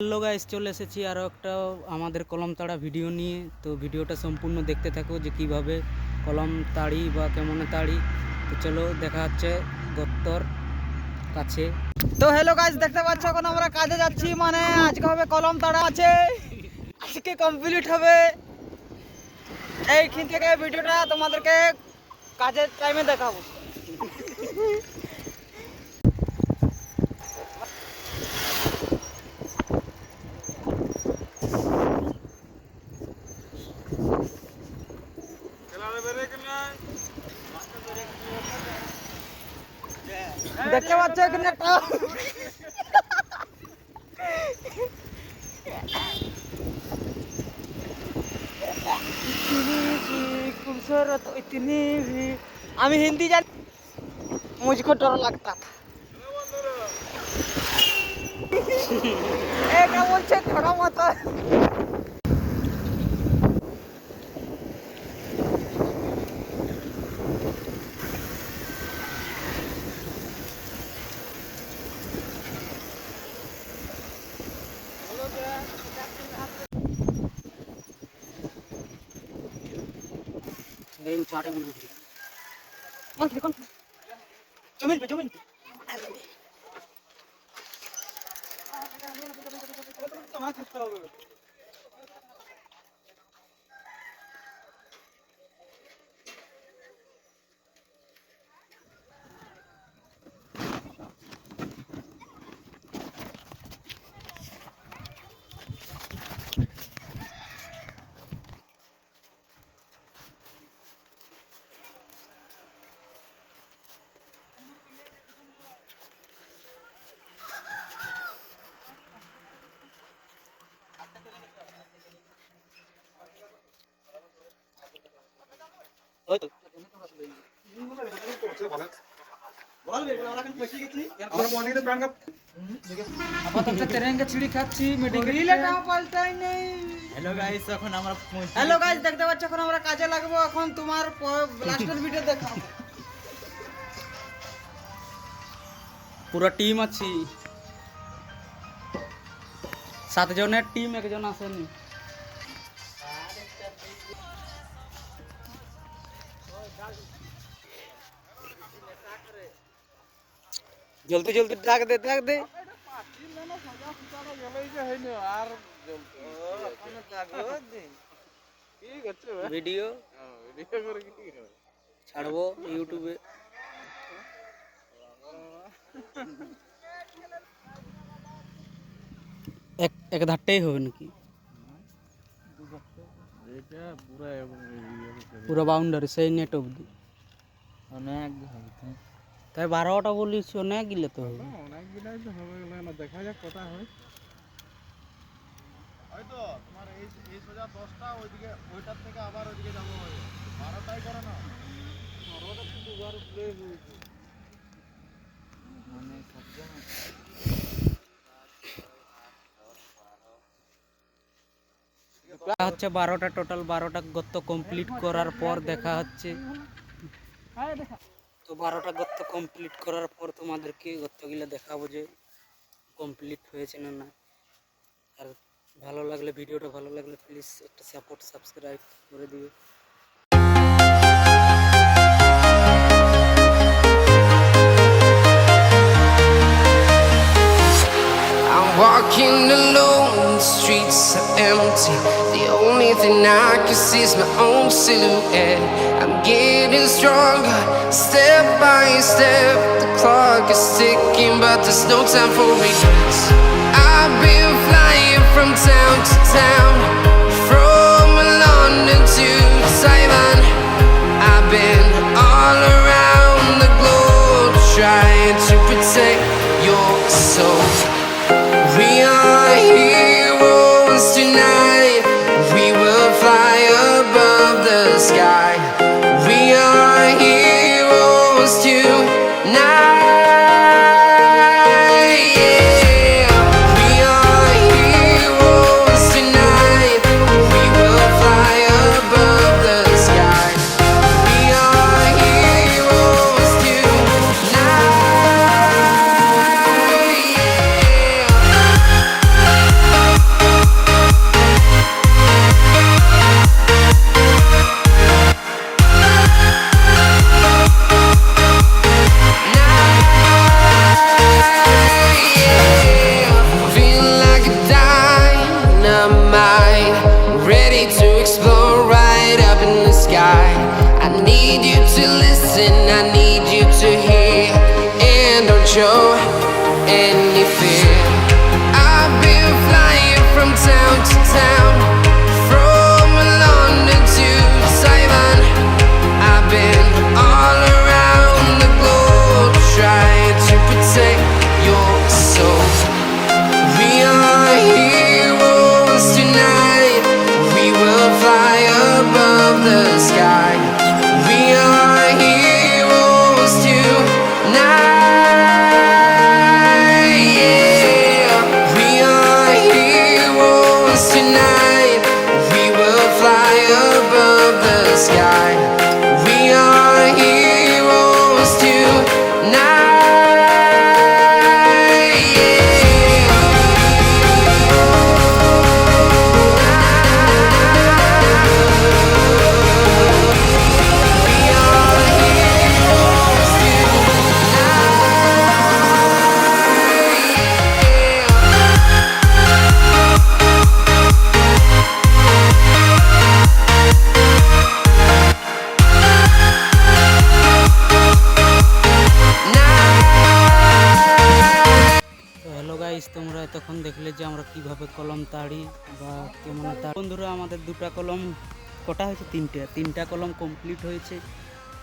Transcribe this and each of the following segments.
Hello guys, চলে এসেছি আরও একটা আমাদের কলম তাড়া ভিডিও নিয়ে। তো ভিডিওটা সম্পূর্ণ দেখতে থাকো যে কিভাবে কলম তাড়ি বা কেমন তাড়ি। তো চলো দেখা হচ্ছে গর্তর কাছে। তো হ্যালো গাইস, দেখতে পাচ্ছ এখন আমরা কাজে যাচ্ছি। মানে আজকে হবে কলম তাড়া আছে, আজকে কমপ্লিট হবে। এইখান থেকে ভিডিওটা তোমাদেরকে কাজের টাইমে দেখাবো। দেখতে পাচ্ছ এখানে একটা खूबसूरत इतनी भी আমি হিন্দি জানি, मुझको डर लगता था। এটা বলছে খড়া মাথা। জমিন জমিন ছিড়ি খাচ্ছি। হ্যালো গাইস, এখন আমরা হ্যালো গাইস, দেখতে পাচ্ছ এখন আমরা কাজে লাগবো। এখন তোমার লাস্টের ভিডিও দেখাবো। পুরো টিম আছি, 7 জনের টিম, একজন আসেনি। জলদি জলদি ডাক দে ডাক দে। ভিডিও ছাড়বো ইউটিউবে। এক ধারটাই হবে নাকি? পুরো বাউন্ডারি সেই নেট অবধি অনেক তাই 12টা বলিস, অনেক গিলে তো হবে। অনেক দিনাই তো হবে না, দেখা যাক কথা হয়। হয়তো তোমার এই সোজা 10টা ওইদিকে, ওইটার থেকে আবার ওইদিকে যাবো, 12টাই করে না, 12টা কিন্তু দুবার প্লে হয়েছে। মানে হচ্ছে 12টা, টোটাল 12টা গর্ত কমপ্লিট করার পর দেখা হচ্ছে। তো 12টা গর্ত কমপ্লিট করার পর তোমাদেরকে গর্তগুলো দেখাবো যে কমপ্লিট হয়েছে না না। আর ভালো লাগলে, ভিডিওটা ভালো লাগলে প্লিজ একটা সাপোর্ট, সাবস্ক্রাইব করে দিবে। Walking alone, the streets are empty. The only thing I can see is my own silhouette. I'm getting stronger, step by step. The clock is ticking, but there's no time for regrets. I've been flying from town to town, from London to Taiwan. I've been all around the globe, trying to protect your soul. We are heroes tonight. We will fly above the sky. We are heroes tonight. Yeah. We are heroes tonight. We will fly above the sky. We are heroes tonight. Yeah. কিভাবে কলম তাড়ি বা কেমন তাড়ি। বন্ধুরা আমাদের দুটো কলম কটা হয়েছে, তিনটা কলম কমপ্লিট হয়েছে।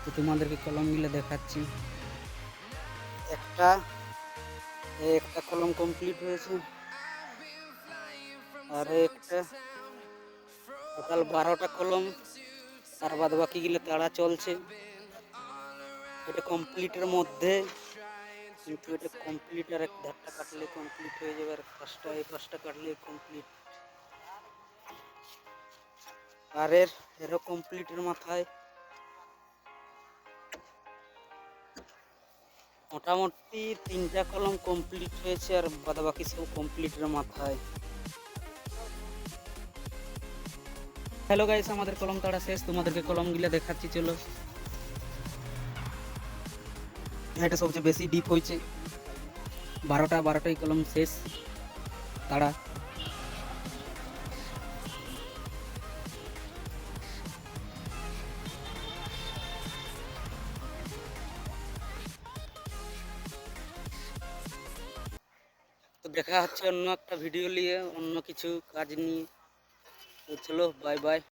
তো তোমাদেরকে কলমগুলো দেখাচ্ছি। একটা কলম কমপ্লিট হয়েছে, আর একটা টোটাল 12টা কলম, আর বাদ বাকিগুলো তাড়া চলছে। এটা কমপ্লিটের মধ্যে, কিন্তু এটা কমপ্লিট আর এক ধারটা কাটলে কমপ্লিট হয়ে যাবে, আর এই পাশটা কাটলে কমপ্লিট। আর এরও কমপ্লিটের মাথায় মোটামুটি 3টা কলম কমপ্লিট হয়েছে, আর বাদ বাকি সব কমপ্লিটের মাথায়। হ্যালো গাইস, আমাদের কলম তাড়া শেষ, তোমাদেরকে কলমগুলো দেখাচ্ছি চলো। এটা সবচেয়ে বেশি ডিপ হয়েছে, 12টাই কলম শেষ তাড়া। তো দেখা হচ্ছে অন্য একটা ভিডিও নিয়ে, অন্য কিছু কাজ নিয়ে। তো চলো, বাই বাই।